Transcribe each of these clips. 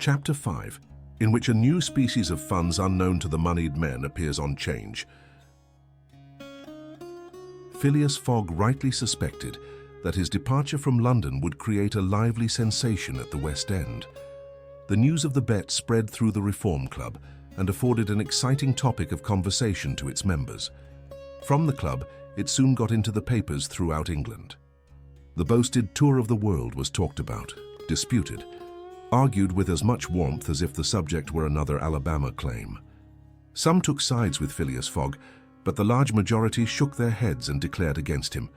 Chapter 5, in which a new species of funds unknown to the moneyed men appears on 'Change. Phileas Fogg rightly suspected that his departure from London would create a lively sensation at the West End. The news of the bet spread through the Reform Club and afforded an exciting topic of conversation to its members. From the club, it soon got into the papers throughout England. The boasted tour of the world was talked about, disputed, argued with as much warmth as if the subject were another Alabama claim. Some took sides with Phileas Fogg, but the large majority shook their heads and declared against him.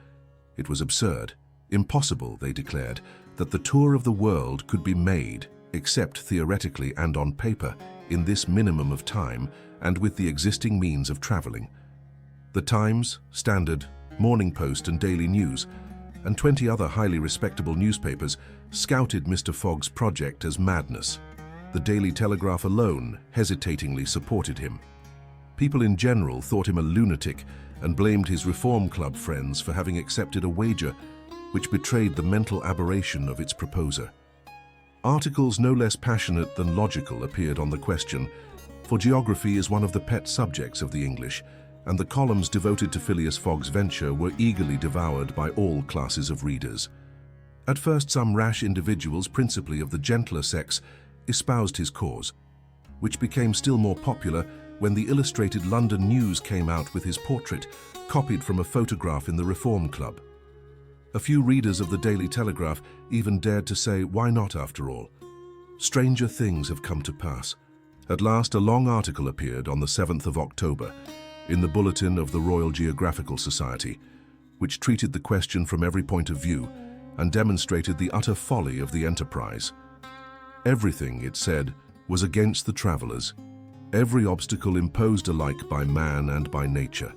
It was absurd, impossible, they declared, that the tour of the world could be made, except theoretically and on paper, in this minimum of time and with the existing means of traveling. The Times, Standard, Morning Post and Daily News, and 20 other highly respectable newspapers scouted Mr. Fogg's project as madness. The Daily Telegraph alone hesitatingly supported him. People in general thought him a lunatic and blamed his Reform Club friends for having accepted a wager which betrayed the mental aberration of its proposer. Articles no less passionate than logical appeared on the question, for geography is one of the pet subjects of the English, and the columns devoted to Phileas Fogg's venture were eagerly devoured by all classes of readers. At first, some rash individuals, principally of the gentler sex, espoused his cause, which became still more popular when the Illustrated London News came out with his portrait, copied from a photograph in the Reform Club. A few readers of the Daily Telegraph even dared to say, why not after all? Stranger things have come to pass. At last, a long article appeared on the 7th of October in the Bulletin of the Royal Geographical Society, which treated the question from every point of view and demonstrated the utter folly of the enterprise. Everything, it said, was against the travellers, every obstacle imposed alike by man and by nature.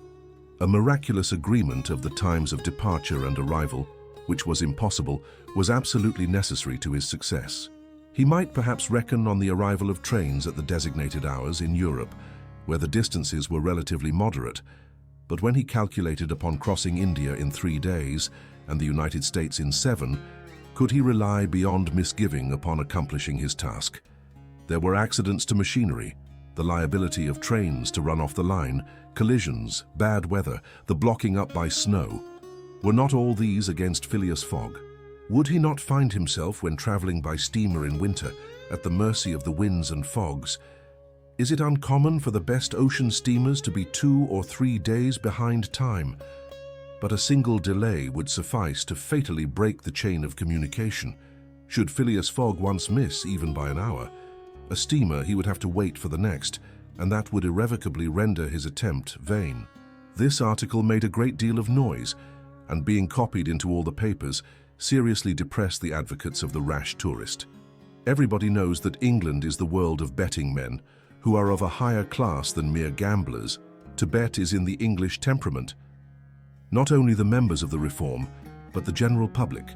A miraculous agreement of the times of departure and arrival, which was impossible, was absolutely necessary to his success. He might perhaps reckon on the arrival of trains at the designated hours in Europe, where the distances were relatively moderate, but when he calculated upon crossing India in 3 days and the United States in 7, could he rely beyond misgiving upon accomplishing his task? There were accidents to machinery, the liability of trains to run off the line, collisions, bad weather, the blocking up by snow. Were not all these against Phileas Fogg? Would he not find himself, when travelling by steamer in winter, at the mercy of the winds and fogs? Is it uncommon for the best ocean steamers to be 2 or 3 days behind time? But a single delay would suffice to fatally break the chain of communication. Should Phileas Fogg once miss, even by an hour, a steamer he would have to wait for the next, and that would irrevocably render his attempt vain. This article made a great deal of noise, and being copied into all the papers, seriously depressed the advocates of the rash tourist. Everybody knows that England is the world of betting men, who are of a higher class than mere gamblers. To bet is in the English temperament. Not only the members of the Reform, but the general public,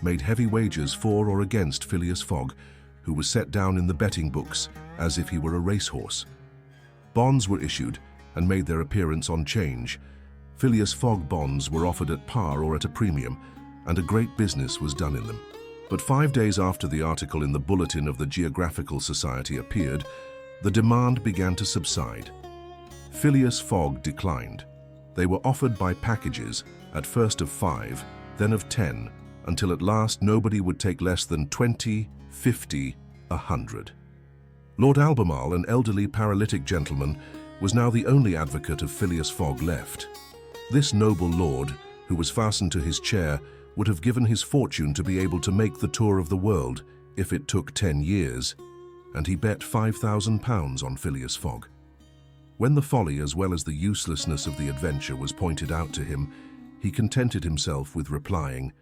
made heavy wagers for or against Phileas Fogg, who was set down in the betting books as if he were a racehorse. Bonds were issued and made their appearance on 'Change. Phileas Fogg bonds were offered at par or at a premium, and a great business was done in them. But 5 days after the article in the Bulletin of the Geographical Society appeared, the demand began to subside. Phileas Fogg declined. They were offered by packages, at first of 5, then of 10, until at last nobody would take less than 20, 50, 100. Lord Albemarle, an elderly paralytic gentleman, was now the only advocate of Phileas Fogg left. This noble lord, who was fastened to his chair, would have given his fortune to be able to make the tour of the world if it took 10 years, and he bet £5,000 on Phileas Fogg. When the folly as well as the uselessness of the adventure was pointed out to him, he contented himself with replying,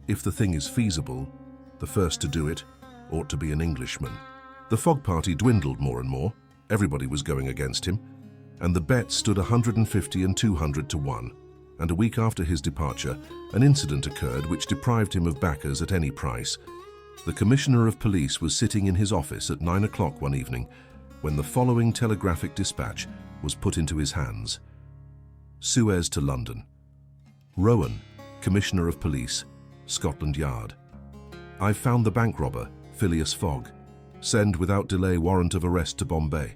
"If the thing is feasible, the first to do it ought to be an Englishman." The Fogg party dwindled more and more. Everybody was going against him, and the bets stood 150 and 200 to 1. And a week after his departure, an incident occurred which deprived him of backers at any price. The Commissioner of Police was sitting in his office at 9 o'clock one evening when the following telegraphic dispatch was put into his hands. Suez to London. Rowan, Commissioner of Police, Scotland Yard. I've found the bank robber, Phileas Fogg. Send without delay warrant of arrest to Bombay.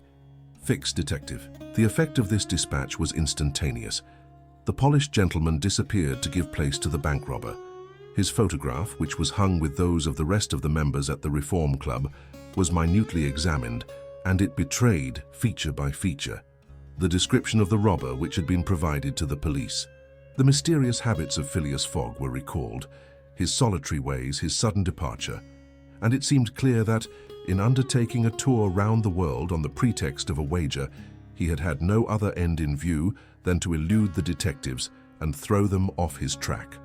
Fix, detective. The effect of this dispatch was instantaneous. The polished gentleman disappeared to give place to the bank robber. His photograph, which was hung with those of the rest of the members at the Reform Club, was minutely examined, and it betrayed, feature by feature, the description of the robber which had been provided to the police. The mysterious habits of Phileas Fogg were recalled, his solitary ways, his sudden departure, and it seemed clear that, in undertaking a tour round the world on the pretext of a wager, he had had no other end in view than to elude the detectives and throw them off his track.